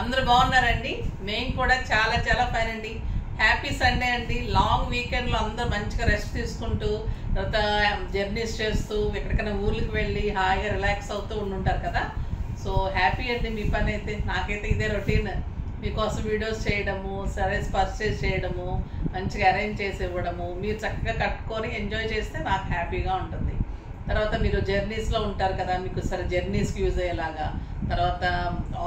అందరూ బాగున్నారండి. మేము కూడా చాలా చాలా ఫైన్ అండి. హ్యాపీ సండే అండి. లాంగ్ వీకెండ్లో అందరూ మంచిగా రెస్ట్ తీసుకుంటూ తర్వాత జర్నీస్ చేస్తూ ఎక్కడికైనా ఊర్లకు వెళ్ళి హాయిగా రిలాక్స్ అవుతూ ఉండుంటారు కదా. సో హ్యాపీ అండి మీ పని అయితే. నాకైతే ఇదే రొటీన్, మీకోసం వీడియోస్ చేయడము, సరేస్ పర్చేస్ చేయడము, మంచిగా అరేంజ్ చేసి ఇవ్వడము, మీరు చక్కగా కట్టుకొని ఎంజాయ్ చేస్తే నాకు హ్యాపీగా ఉంటుంది. తర్వాత మీరు జర్నీస్లో ఉంటారు కదా, మీకు సరే జర్నీస్కి యూజ్ అయ్యేలాగా, తర్వాత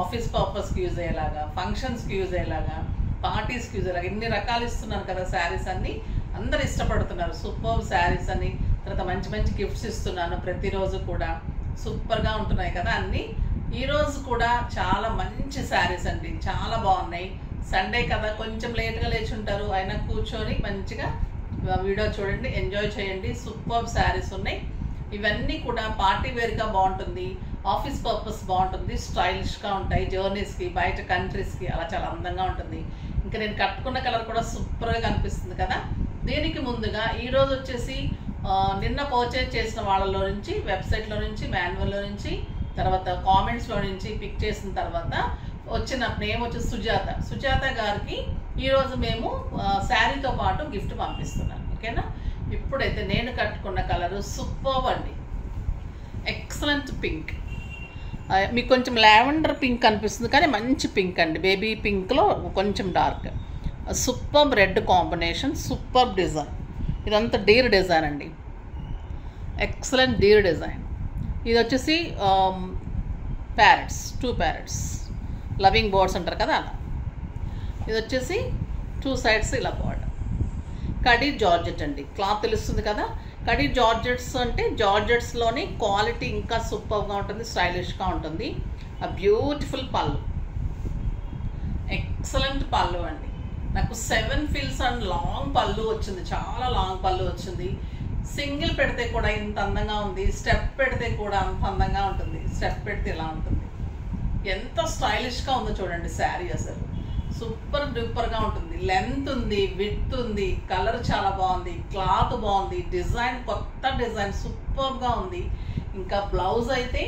ఆఫీస్ పర్పస్కి యూజ్ అయ్యేలాగా, ఫంక్షన్స్కి యూజ్ అయ్యేలాగా, పార్టీస్కి యూజ్ అయ్యేలాగా ఇన్ని రకాలు ఇస్తున్నాను కదా శారీస్ అన్ని. అందరు ఇష్టపడుతున్నారు సూపర్ శారీస్ అని. తర్వాత మంచి మంచి గిఫ్ట్స్ ఇస్తున్నాను ప్రతిరోజు కూడా. సూపర్గా ఉంటున్నాయి కదా అన్నీ. ఈరోజు కూడా చాలా మంచి శారీస్ అండి, చాలా బాగున్నాయి. సండే కదా కొంచెం లేట్గా లేచి ఉంటారు, అయినా కూర్చొని మంచిగా వీడియో చూడండి, ఎంజాయ్ చేయండి. సూపర్ శారీస్ ఉన్నాయి. ఇవన్నీ కూడా పార్టీ వేర్గా బాగుంటుంది, ఆఫీస్ పర్పస్ బాగుంటుంది, స్టైలిష్గా ఉంటాయి. జర్నీస్కి, బయట కంట్రీస్కి అలా చాలా అందంగా ఉంటుంది. ఇంకా నేను కట్టుకున్న కలర్ కూడా సూపర్గా కనిపిస్తుంది కదా. దీనికి ముందుగా ఈరోజు వచ్చేసి నిన్న పర్చేజ్ చేసిన వాళ్ళలో నుంచి, వెబ్సైట్లో నుంచి, మాన్యువల్లో నుంచి, తర్వాత కామెంట్స్లో నుంచి పిక్ చేసిన తర్వాత వచ్చిన నేమ్ వచ్చేసి సుజాత గారికి ఈరోజు మేము శారీతో పాటు గిఫ్ట్ పంపిస్తున్నాను. ఓకేనా. ఇప్పుడైతే నేను కట్టుకున్న కలరు సూపర్ అండి, ఎక్సలెంట్ పింక్. మీకు కొంచెం లావెండర్ పింక్ అనిపిస్తుంది కానీ మంచి పింక్ అండి, బేబీ పింక్లో కొంచెం dark. Super red combination, super design. ఇదంతా డీర్ డిజైన్ అండి, ఎక్సలెంట్ డీర్ డిజైన్. ఇది వచ్చేసి ప్యారెట్స్, 2 ప్యారెట్స్, లవింగ్ బర్డ్స్ అంటారు కదా అలా. ఇది వచ్చేసి 2 సైడ్స్ ఇలా బార్డర్. కడీ జార్జెట్ అండి, క్లాత్ తెలుస్తుంది కదా. కడీ జార్జెట్స్ అంటే జార్జెట్స్లోని క్వాలిటీ ఇంకా సూపర్గా ఉంటుంది, స్టైలిష్గా ఉంటుంది. ఆ బ్యూటిఫుల్ పళ్ళు, ఎక్సలెంట్ పళ్ళు అండి. నాకు 7 ఫీల్స్ అండ్ లాంగ్ పళ్ళు వచ్చింది, చాలా లాంగ్ పళ్ళు వచ్చింది. సింగిల్ పెడితే కూడా ఇంత అందంగా ఉంది, స్టెప్ పెడితే కూడా అంత అందంగా ఉంటుంది. స్టెప్ పెడితే ఇలా ఉంటుంది, ఎంత స్టైలిష్గా ఉందో చూడండి శారీ. అసలు సూపర్ డూపర్గా ఉంటుంది. లెంత్ ఉంది, విడ్త్ ఉంది, కలర్ చాలా బాగుంది, క్లాత్ బాగుంది, డిజైన్ కొత్త డిజైన్ సూపర్గా ఉంది. ఇంకా బ్లౌజ్ అయితే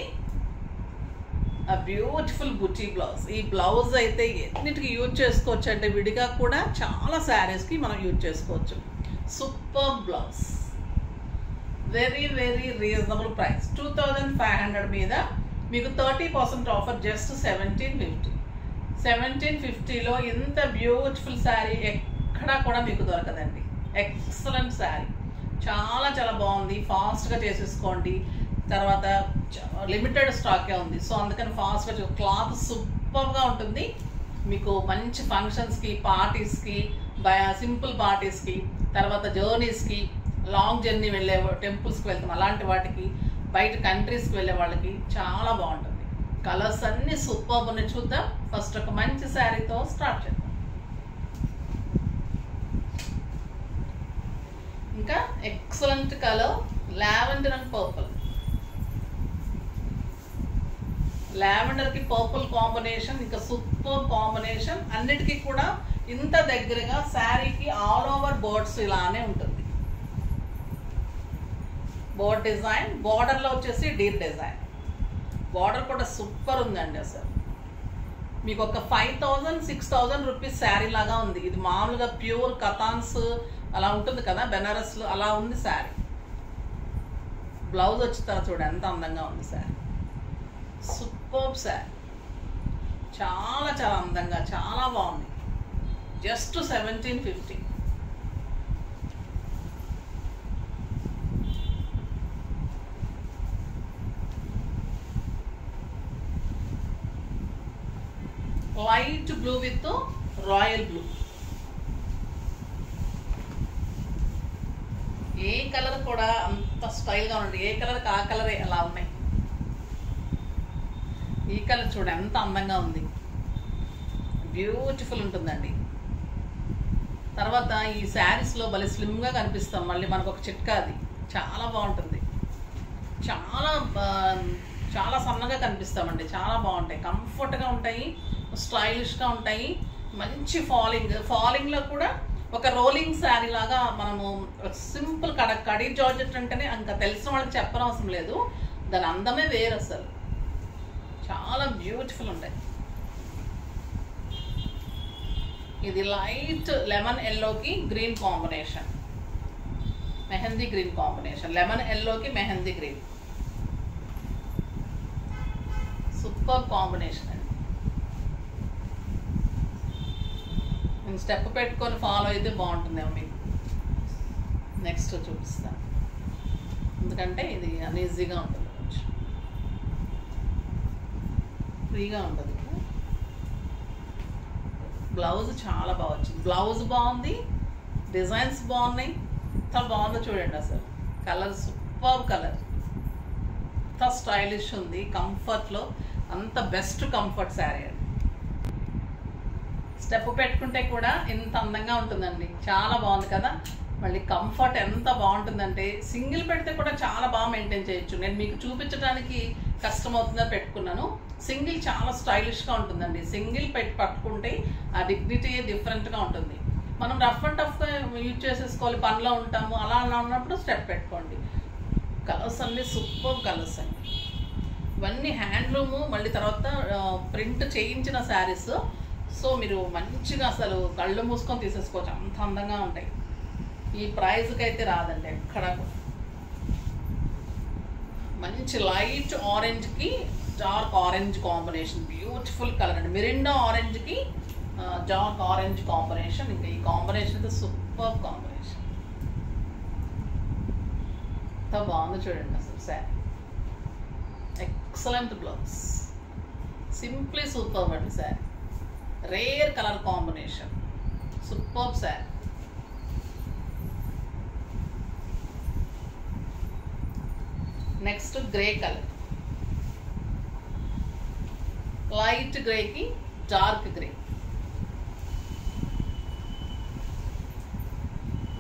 ఆ బ్యూటిఫుల్ బుటీ బ్లౌజ్. ఈ బ్లౌజ్ అయితే ఎన్నిటికి యూజ్ చేసుకోవచ్చు అంటే విడిగా కూడా చాలా శారీస్కి మనం యూజ్ చేసుకోవచ్చు. Super blouse, very very reasonable price. 2500 మీద మీకు 30% ఆఫర్, జస్ట్ 1750. 1750లో ఇంత బ్యూటిఫుల్ శారీ ఎక్కడా కూడా మీకు దొరకదండి. ఎక్సలెంట్ శారీ, చాలా చాలా బాగుంది. ఫాస్ట్గా చేసేసుకోండి. తర్వాత లిమిటెడ్ స్టాకే ఉంది, సో అందుకని ఫాస్ట్గా. క్లాత్ సూపర్గా ఉంటుంది. మీకు మంచి ఫంక్షన్స్కి, పార్టీస్కి, సింపుల్ పార్టీస్కి, తర్వాత జర్నీస్కి, లాంగ్ జర్నీ వెళ్ళే టెంపుల్స్కి వెళ్తాం అలాంటి వాటికి, బయట కంట్రీస్కి వెళ్ళే వాళ్ళకి చాలా బాగుంటుంది. కలర్స్ అన్నీ సూపర్ ఉన్నాయి. చూద్దాం. ఫస్ట్ ఒక మంచి శారీతో స్టార్ట్ చేద్దాం. ఇంకా excellent colour, lavender and purple. లావెండర్కి పర్పుల్ కాంబినేషన్ ఇంకా సూపర్ కాంబినేషన్. అన్నిటికీ కూడా ఇంత దగ్గరగా శారీకి ఆల్ ఓవర్ బర్డ్స్ ఇలానే ఉంటుంది. బోర్డ్ డిజైన్, బార్డర్లో వచ్చేసి డీర్ డిజైన్. బార్డర్ కూడా సూపర్ ఉందండి. అసలు మీకు ఒక 5000-6000 రూపీస్ శారీ లాగా ఉంది. ఇది మామూలుగా ప్యూర్ కథాన్స్ అలా ఉంటుంది కదా బెనారస్లో, అలా ఉంది శారీ. బ్లౌజ్ వచ్చిన తర్వాత చూడండి ఎంత అందంగా ఉంది శారీ. సూపర్ శారీ, చాలా చాలా అందంగా, చాలా బాగుంది. Just 1750. Light blue with royal blue. A colour కూడా అంత స్టైల్గా ఉంది, ఏ కలర్కి ఆ కలరే అలా ఉన్నాయి. ఈ కలర్ చూడండి ఎంత అందంగా ఉంది, బ్యూటిఫుల్ ఉంటుందండి. తర్వాత ఈ శారీస్లో భలే స్లిమ్గా కనిపిస్తాం. మళ్ళీ మనకు ఒక చిట్కా, అది చాలా బాగుంటుంది. చాలా చాలా సన్నగా కనిపిస్తామండి, చాలా బాగుంటాయి, కంఫర్ట్గా ఉంటాయి, స్టైలిష్గా ఉంటాయి. మంచి ఫాలింగ్లో కూడా ఒక రోలింగ్ శారీ లాగా మనము సింపుల్ కడీ జార్జెట్ అంటేనే ఇంకా తెలిసిన వాళ్ళకి చెప్పనవసరం లేదు, దాని అందమే వేరు. అసలు చాలా బ్యూటిఫుల్ ఉంటాయి. ఇది లైట్ లెమన్ ఎల్లోకి green combination, mehndi green combination, lemon ఎల్లోకి మెహందీ గ్రీన్. సూపర్ కాంబినేషన్ అండి. నేను స్టెప్ పెట్టుకొని ఫాలో అయితే బాగుంటుందేమో మీకు. నెక్స్ట్ చూపిస్తాను, ఎందుకంటే ఇది అన్ఈజీగా ఉంటుంది, కొంచెం ఫ్రీగా ఉంటుంది. బ్లౌజ్ చాలా బాగా వచ్చింది, బ్లౌజ్ బాగుంది, డిజైన్స్ బాగున్నాయి, చాలా బాగుందో చూడండి. అసలు కలర్ సూపర్ కలర్, అంత స్టైలిష్ ఉంది. కంఫర్ట్లో అంత బెస్ట్ కంఫర్ట్ శారీ అండి. స్టెప్ పెట్టుకుంటే కూడా ఎంత అందంగా ఉంటుందండి, చాలా బాగుంది కదా. మళ్ళీ కంఫర్ట్ ఎంత బాగుంటుందంటే సింగిల్ పెడితే కూడా చాలా బాగా మెయింటైన్ చేయొచ్చు. నేను మీకు చూపించడానికి కష్టమవుతుందని పెట్టుకున్నాను. సింగిల్ చాలా స్టైలిష్గా ఉంటుందండి. సింగిల్ పట్టుకుంటే ఆ డిగ్నిటీ డిఫరెంట్గా ఉంటుంది. మనం రఫ్ అండ్ టఫ్గా యూజ్ చేసేసుకోవాలి, పనిలో ఉంటాము, అలా ఉన్నప్పుడు స్టెప్ పెట్టుకోండి. కలర్స్ అన్నీ సూపర్ కలర్స్ అండి. ఇవన్నీ హ్యాండ్లూము, మళ్ళీ తర్వాత ప్రింట్ చేయించిన శారీస్. సో మీరు మంచిగా అసలు కళ్ళు మూసుకొని తీసేసుకోవచ్చు, అంత అందంగా ఉంటాయి. ఈ ప్రైస్కి అయితే రాదండి ఎక్కడ. మంచి లైట్ ఆరెంజ్కి dark orange combination, beautiful colour అండి. మిరిండా ఆరెంజ్కి డార్క్ ఆరెంజ్ కాంబినేషన్. ఇంకా ఈ కాంబినేషన్ అయితే సూపర్ కాంబినేషన్, ఎంత బాగుంది చూడండి అసలు sari. Excellent blouse, simply super అండి sari. Rare colour combination, super sari. Next grey colour, light గ్రేకి డార్క్ గ్రే.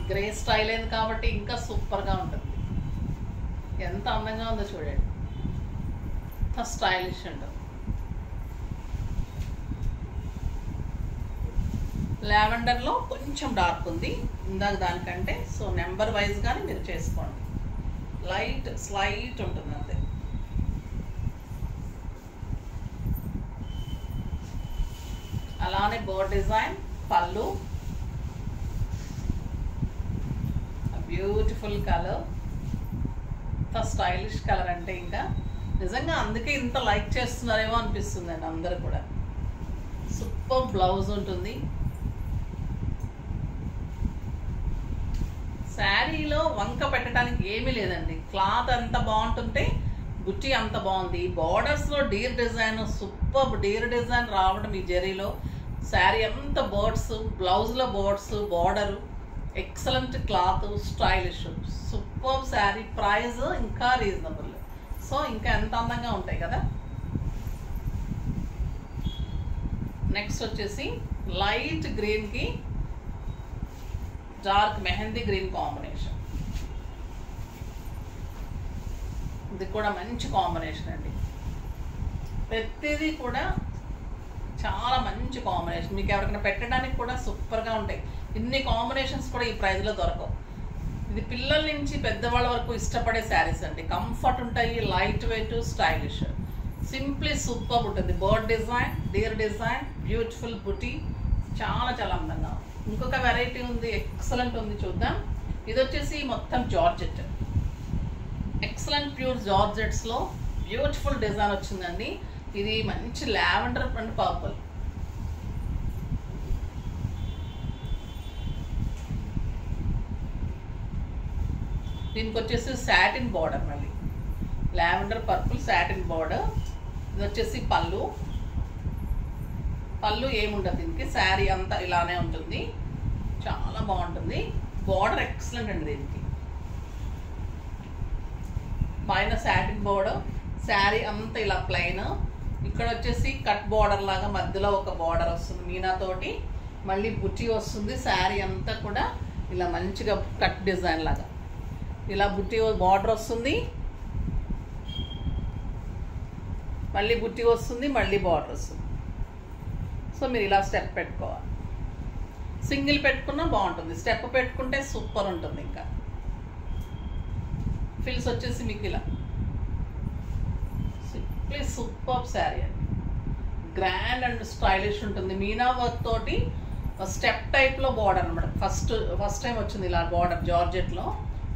గ్రే స్టైల్ అయింది కాబట్టి ఇంకా సూపర్గా ఉంటుంది. ఎంత అందంగా ఉందో చూడండి, ఎంత స్టైలిష్ ఉంటుంది. లావెండర్లో కొంచెం డార్క్ ఉంది ఇందాక దానికంటే. సో నెంబర్ వైజ్ కానీ మీరు చేసుకోండి. లైట్ స్లైట్ ఉంటుంది అంతే. అలానే బోర్డ్ డిజైన్, పళ్ళు, బ్యూటిఫుల్ కలర్, ఇంత స్టైలిష్ కలర్ అంటే ఇంకా నిజంగా అందుకే ఇంత లైక్ చేస్తున్నారేమో అనిపిస్తుందండి అందరు కూడా. సూపర్ బ్లౌజ్ ఉంటుంది. శారీలో వంక పెట్టడానికి ఏమీ లేదండి. క్లాత్ అంత బాగుంటుంటే బుట్టి అంత బాగుంది. బార్డర్స్లో deer design, super deer design రావడం ఈ జరీలో. శారీ అంత బర్డ్స్, బ్లౌజ్లో birds, border, excellent cloth, stylish, super sari. Price ఇంకా రీజనబుల్. సో ఇంకా ఎంత అందంగా ఉంటాయి కదా. నెక్స్ట్ వచ్చేసి లైట్ గ్రీన్కి డార్క్ మెహందీ గ్రీన్ కాంబినేషన్. ఇది కూడా మంచి కాంబినేషన్ అండి. ప్రతిదీ కూడా చాలా మంచి కాంబినేషన్. మీకు ఎవరికైనా పెట్టడానికి కూడా సూపర్గా ఉంటాయి. ఇన్ని కాంబినేషన్స్ కూడా ఈ ప్రైస్లో దొరకవు. ఇది పిల్లల నుంచి పెద్దవాళ్ళ వరకు ఇష్టపడే శారీస్ అండి. కంఫర్ట్ ఉంటాయి, light weight, stylish, simply super ఉంటుంది. Bird design, deer design, beautiful buti, చాలా చాలా అందంగా. ఇంకొక వెరైటీ ఉంది, ఎక్సలెంట్ ఉంది, చూద్దాం. ఇది వచ్చేసి మొత్తం జార్జెట్, ఎక్సలెంట్ ప్యూర్ జార్జెట్స్లో బ్యూటిఫుల్ డిజైన్ వచ్చిందండి. ఇది మంచి లావెండర్ అండ్ పర్పుల్. దీనికి వచ్చేసి సాటిన్ బార్డర్, మళ్ళీ లావెండర్ పర్పుల్ సాటిన్ బార్డర్. ఇది వచ్చేసి పళ్ళు. పళ్ళు ఏముండదు దీనికి, శారీ అంతా ఇలానే ఉంటుంది, చాలా బాగుంటుంది. బార్డర్ ఎక్సలెంట్ అండి దీనికి. పైన సాటిన్ బార్డర్, శారీ అంతా ఇలా ప్లెయిన్. ఇక్కడ వచ్చేసి కట్ బార్డర్ లాగా మధ్యలో ఒక బార్డర్ వస్తుంది మీనాతోటి, మళ్ళీ బుట్టి వస్తుంది. శారీ అంతా కూడా ఇలా మంచిగా కట్ డిజైన్ లాగా ఇలా బుట్టి బార్డర్ వస్తుంది, మళ్ళీ బుట్టి వస్తుంది, మళ్ళీ బార్డర్ వస్తుంది. సో మీరు ఇలా స్టెప్ పెట్టుకోవాలి. సింగిల్ పెట్టుకున్నా బాగుంటుంది, స్టెప్ పెట్టుకుంటే సూపర్ ఉంటుంది. ఇంకా ఫిల్స్ వచ్చేసి మీకు ఇలా సింప్లీ సూపర్ శారీ అండి. గ్రాండ్ అండ్ స్టైలిష్ ఉంటుంది. మీనా వర్క్ తోటి స్టెప్ టైప్లో బార్డర్ అనమాట. ఫస్ట్ టైం వచ్చింది ఇలా బార్డర్ జార్జెట్లో.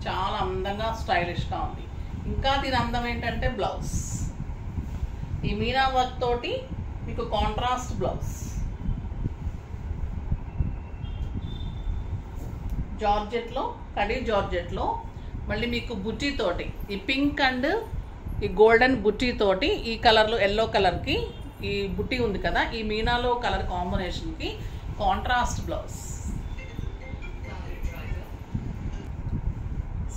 చాలా అందంగా స్టైలిష్గా ఉంది. ఇంకా దీని అందం ఏంటంటే బ్లౌజ్ ఈ మీనా వర్క్ తోటి మీకు కాంట్రాస్ట్ బ్లౌజ్, జార్జెట్లో, కడీ జార్జెట్లో మళ్ళీ మీకు బుటీ తోటి ఈ పింక్ అండ్ ఈ గోల్డెన్ బుటీ తోటి ఈ కలర్లో ఎల్లో కలర్కి ఈ బుటీ ఉంది కదా, ఈ మీనాలో కలర్ కాంబినేషన్కి contrast blouse.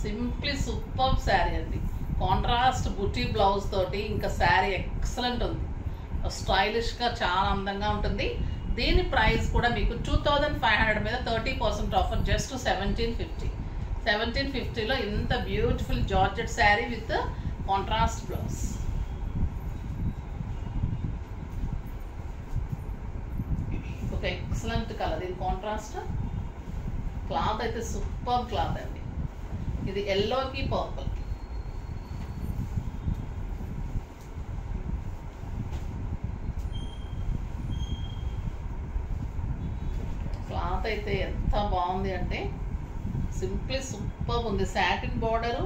Simply super sari అండి. కాంట్రాస్ట్ బుటీ బ్లౌజ్ తోటి ఇంకా శారీ ఎక్సలెంట్ ఉంది. స్టైలిష్గా చాలా అందంగా ఉంటుంది. దీని ప్రైస్ కూడా మీకు 2500 మీద 30% ఆఫర్, జస్ట్ 1750. 1750లో ఇంత beautiful georgette sari with contrast blouse. ఒక ఎక్సలెంట్ కలర్. ఇది కాంట్రాస్ట్ క్లాత్ అయితే సూపర్ క్లాత్ అండి. ఇది ఎల్లోకి పర్పుల్. క్లాత్ అయితే ఎంత బాగుంది అంటే సింప్లీ సూపర్ ఉంది. సాటిన్ బార్డరు,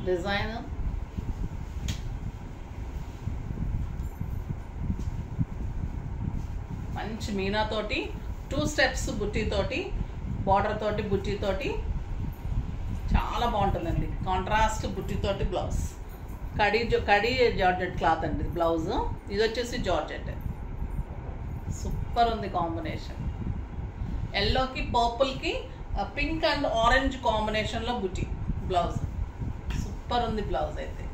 డిజైన్ మంచి మీనాతోటి 2 స్టెప్స్ బుట్టీతోటి, బార్డర్ తోటి బుట్టీతోటి చాలా బాగుంటుందండి. కాంట్రాస్ట్ బుట్టీతోటి బ్లౌజ్. కడీ జార్జెట్ క్లాత్ అండి బ్లౌజ్. ఇది వచ్చేసి జార్జెట్. సూపర్ ఉంది కాంబినేషన్. ఎల్లోకి పర్పుల్కి పింక్ అండ్ ఆరెంజ్ కాంబినేషన్లో బుటీ బ్లౌజ్. సూపర్ ఉంది బ్లౌజ్ అయితే.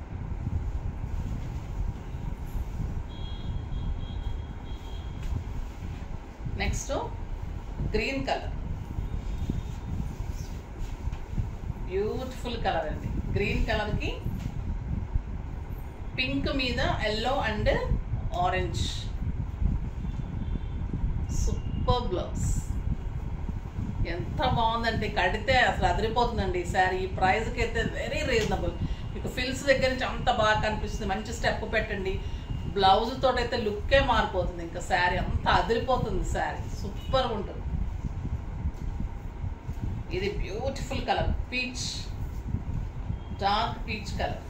Next green colour, beautiful colour అండి. గ్రీన్ కలర్కి పింక్ మీద yellow and orange. Super blouse. ఎంత బాగుందండి, కడితే అసలు అదిరిపోతుందండి ఈ శారీ. ఈ ప్రైస్కి అయితే వెరీ రీజనబుల్. మీకు ఫిల్స్ దగ్గర నుంచి అంత బాగా కనిపిస్తుంది. మంచి స్టెప్ పెట్టండి, బ్లౌజ్ తోటి అయితే లుక్కే మారిపోతుంది. ఇంకా శారీ అంత అదిరిపోతుంది. శారీ సూపర్ ఉంటుంది. ఇది beautiful colour, peach, dark peach colour.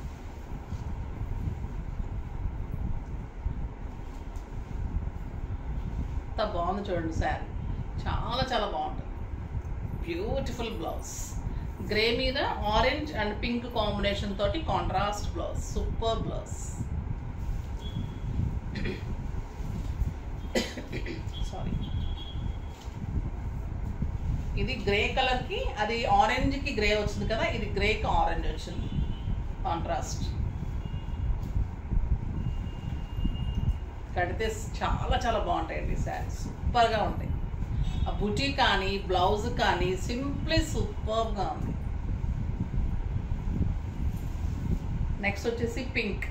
ఎంత బాగుంది చూడండి శారీ. చాలా చాలా బాగుంటుంది. Beautiful blouse. గ్రే మీద ఆరెంజ్ అండ్ పింక్ కాంబినేషన్ తోటి contrast blouse. Super blouse. Sorry, ఇది గ్రే కలర్కి, అది ఆరెంజ్కి గ్రే వచ్చింది కదా, ఇది గ్రేకి ఆరెంజ్ వచ్చింది కాంట్రాస్ట్. కడితే చాలా చాలా బాగుంటాయండి శారీస్. సూపర్గా ఉంటాయి. ఆ బుటీ కానీ బ్లౌజ్ కానీ సింప్లీ సూపర్గా ఉంది. నెక్స్ట్ వచ్చేసి పింక్.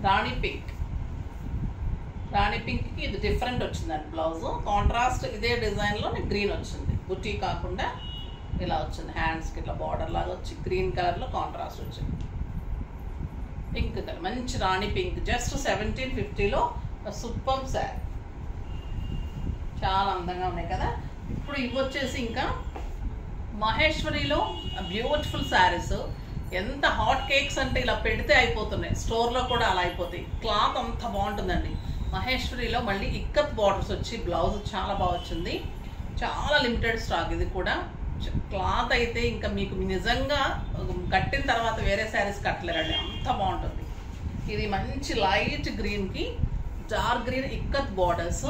రాణి పింక్. రాణి పింక్కి ఇది డిఫరెంట్ వచ్చిందండి బ్లౌజ్. కాంట్రాస్ట్ ఇదే డిజైన్లో గ్రీన్ వచ్చింది. బుటీ కాకుండా ఇలా వచ్చింది. హ్యాండ్స్కి ఇట్లా బార్డర్ లాగా వచ్చి గ్రీన్ కలర్లో కాంట్రాస్ట్ వచ్చింది. పింక్ కలర్, మంచి రాణి పింక్. జస్ట్ 1750లో సూపర్ శారీ. చాలా అందంగా ఉన్నాయి కదా. ఇప్పుడు ఇవి వచ్చేసి ఇంకా మహేశ్వరిలో బ్యూటిఫుల్ శారీస్. ఎంత హాట్ కేక్స్ అంటే ఇలా పెడితే అయిపోతున్నాయి. స్టోర్లో కూడా అలా అయిపోతాయి. క్లాత్ అంత బాగుంటుందండి. మహేశ్వరిలో మళ్ళీ ఇక్కత్ బార్డర్స్ వచ్చి బ్లౌజ్ చాలా బాగా వచ్చింది. చాలా లిమిటెడ్ స్టాక్. ఇది కూడా క్లాత్ అయితే ఇంకా మీకు నిజంగా కట్టిన తర్వాత వేరే శారీస్ కట్టలేరండి, అంత బాగుంటుంది. ఇది మంచి లైట్ గ్రీన్కి dark green ikkat borders.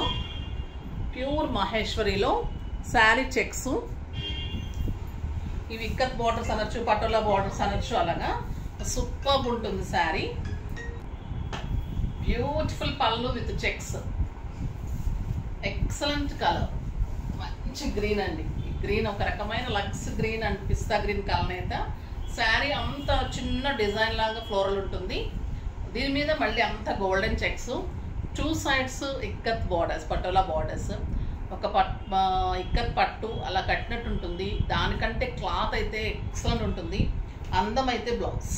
Pure మహేశ్వరిలో శారీ చెక్స్. ఇవి ఇక్కత్ బార్డర్స్ అనొచ్చు, పటోలా బార్డర్స్ అనొచ్చు. అలాగా సూపర్ ఉంటుంది sari. Beautiful pallu with checks. Excellent colour, మంచి గ్రీన్ అండి. గ్రీన్ ఒక రకమైన లక్స్ green and pista green colour అయితే. శారీ అంత చిన్న డిజైన్ లాగా ఫ్లోరల్ ఉంటుంది. దీని మీద మళ్ళీ అంత golden checks. 2 sides ikat borders, patola borders. ఒక ఇక్కత్ పట్టు అలా కట్టినట్టు ఉంటుంది. దానికంటే క్లాత్ అయితే ఎక్సలెంట్ ఉంటుంది. అందం అయితే blouse.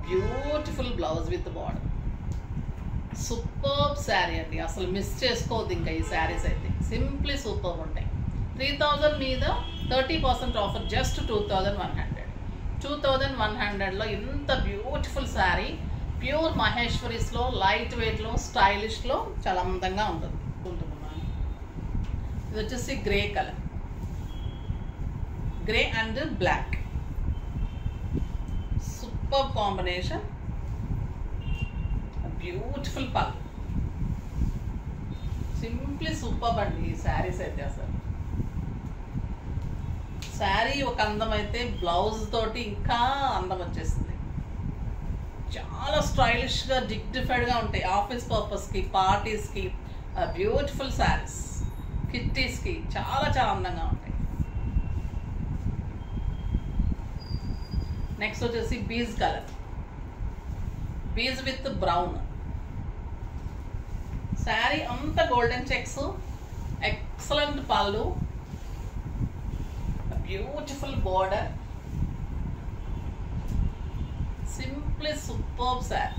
Beautiful blouse with border. Superb sari అండి, అసలు మిస్ చేసుకోవద్దు ఇంకా ఈ శారీస్ అయితే. సింప్లీ సూపర్బ్ ఉంటాయి. 3000 మీద 30% ఆఫర్, జస్ట్ 2100. 2100లో ఇంత బ్యూటిఫుల్ శారీ, ప్యూర్ మహేశ్వరీస్లో, లైట్ వెయిట్లో, స్టైలిష్లో చాలా అందంగా ఉంటుంది. ఇది వచ్చేసి grey colour, grey and black, super combination, beautiful pallu. Simply super అండి ఈ శారీస్ అయితే. అసలు శారీ ఒక అందం అయితే బ్లౌజ్ తోటి ఇంకా అందం వచ్చేస్తుంది. చాలా స్టైలిష్గా, డిగ్నిఫైడ్గా ఉంటాయి. ఆఫీస్ పర్పస్కి, పార్టీస్కి బ్యూటిఫుల్ శారీస్, కిట్టీస్కి చాలా చాలా అందంగా ఉంటాయి. నెక్స్ట్ వచ్చేసి beige colour, beige with brown. Sari అంతా golden checks, excellent pallu, beautiful border, simply superb sari.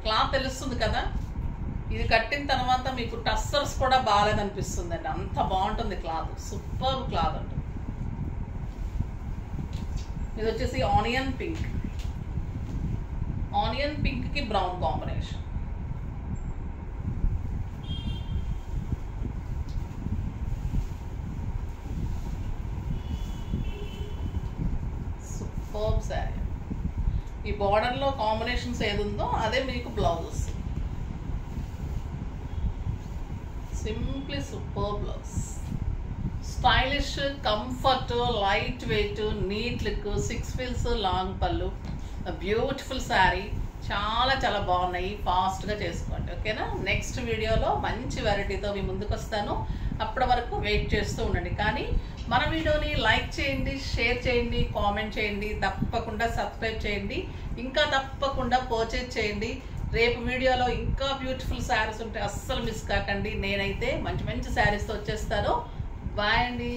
Cloth తెలుస్తుంది కదా, ఇది కట్టిన తర్వాత మీకు టస్సర్స్ కూడా బాగాలేదనిపిస్తుంది అండి, అంత బాగుంటుంది క్లాత్. సూపర్బ్ క్లాత్ అండి. ఇది వచ్చేసి ఆనియన్ పింక్, ఆనియన్ పింక్కి బ్రౌన్ కాంబినేషన్. సూపర్బ్ శారీ. ఈ బార్డర్లో కాంబినేషన్స్ ఏది ఉందో అదే మీకు బ్లౌజ్ వస్తుంది. Simply super blouse, stylish, comfort, light weight, neat look, 6 feels long పళ్ళు, బ్యూటిఫుల్ శారీ. చాలా చాలా బాగున్నాయి. ఫాస్ట్గా చేసుకోండి, ఓకేనా. నెక్స్ట్ వీడియోలో మంచి వెరైటీతో మీ ముందుకు వస్తాను. అప్పటి వరకు వెయిట్ చేస్తూ ఉండండి. కానీ మన వీడియోని లైక్ చేయండి, షేర్ చేయండి, కామెంట్ చేయండి, తప్పకుండా సబ్స్క్రైబ్ చేయండి, ఇంకా తప్పకుండా పర్చేజ్ చేయండి. రేపు వీడియోలో ఇంకా బ్యూటిఫుల్ శారీస్ ఉంటే అస్సలు మిస్ కాకండి. నేనైతే మంచి మంచి శారీస్తో వచ్చేస్తాను. బాయ్ అండి.